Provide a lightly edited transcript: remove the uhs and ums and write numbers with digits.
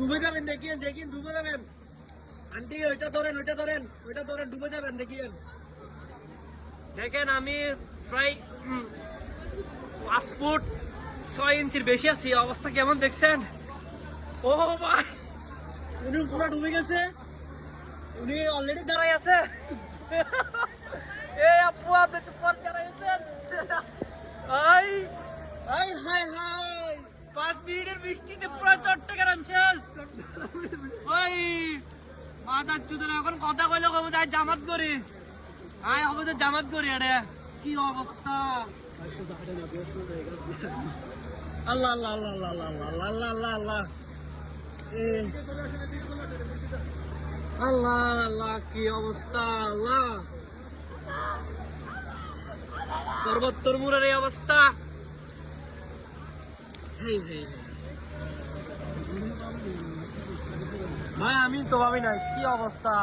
ডুবে যাবেন, দেখিয়েন দেখিন ডুবে যাবেন। আন্টি ওইটা ধরেন, ওইটা ধরেন, ওইটা ধরেন, ডুবে যাবেন দেখিয়েন। দেখেন আমি প্রায় 5 ফুট 6 ইঞ্চির বেশি আছি। অবস্থা কেমন দেখছেন? ও ভাই, উনি পুরো ডুবে গেছে, উনি অলরেডি দাঁড়াই আছে। এই আপু আপনি তো পর দাঁড়াইছেন। হাই হাই হাই হাই, 5 মিনিটের বৃষ্টিতে পুরো চট্টগ্রাম শেষ। ওই মাথা চুদরা এখন কথা কইলে কবে তাই জামাত করি, আয় হবে তো জামাত করি। আরে কি অবস্থা! আল্লাহ আল্লাহ আল্লাহ আল্লাহ আল্লাহ আল্লাহ আল্লাহ আল্লাহ আল্লাহ আল্লাহ, কি অবস্থা! আল্লাহ, পর্বতর মুরের এই অবস্থা। ভাই আমি তো ভাবি নাই কি অবস্থা।